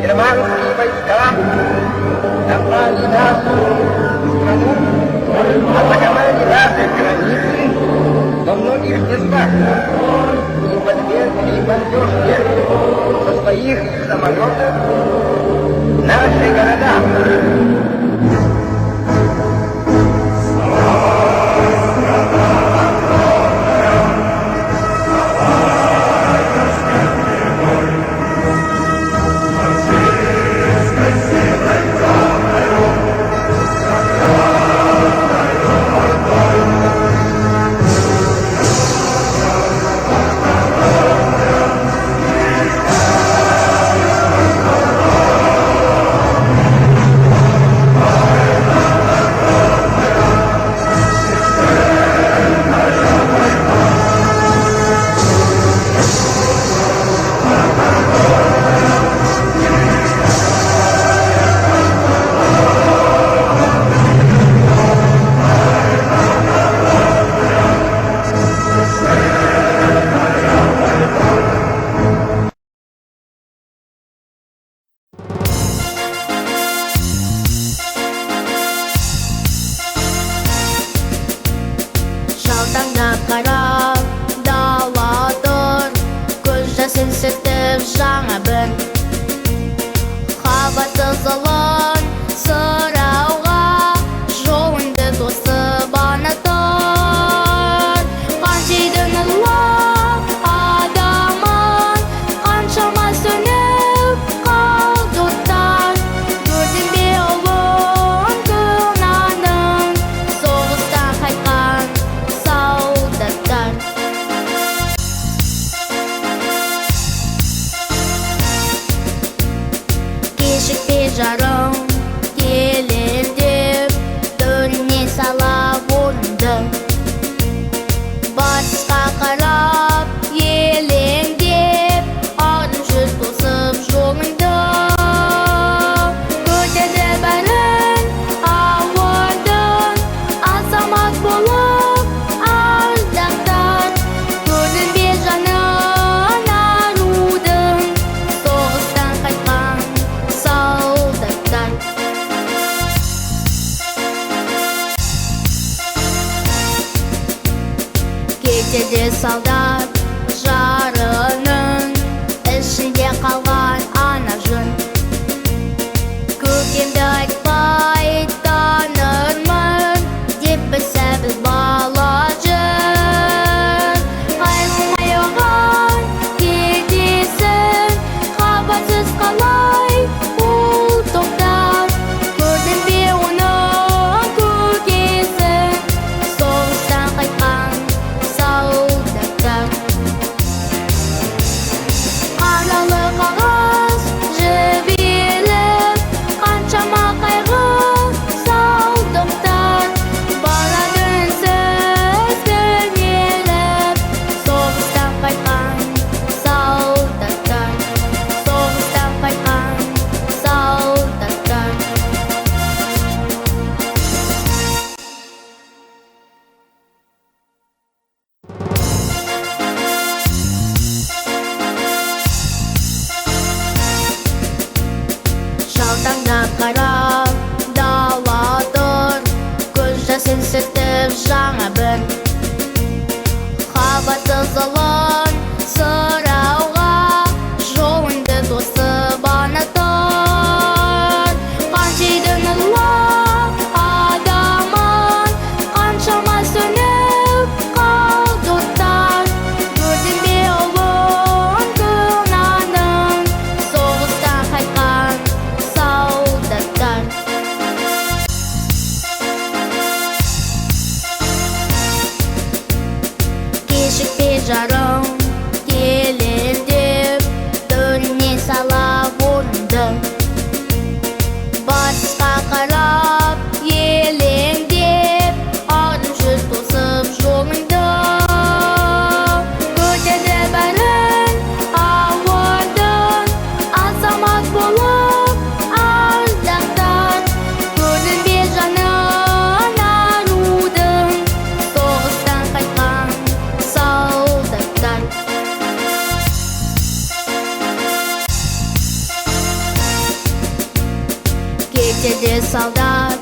Германские войска напали на страну, атаковали наши границы во многих местах и подвергли бомбежке со своих самолетов наши города. Жаутаңдап қарап дала тұр, көз жасын сүртіп жаңа бір хабарсыз ұлын сұрауға жолыңды тосып ана тұр. Қаншайдың ұлы адамын қаншама сөніп қалды оттар. Көрдің бе ұлын күнәнің соғыстан қайтқан солдаттар. Кешікпе жарым келер деп төріне сала орынды, батысқа қарап елеңдеп арын жүз тосып жолыңды. Көтерді бәрін ауырдың азамат болып ардақтар. Көрдің бе жанын арудың соғыстан қайтқан солдаттар. елде солдат.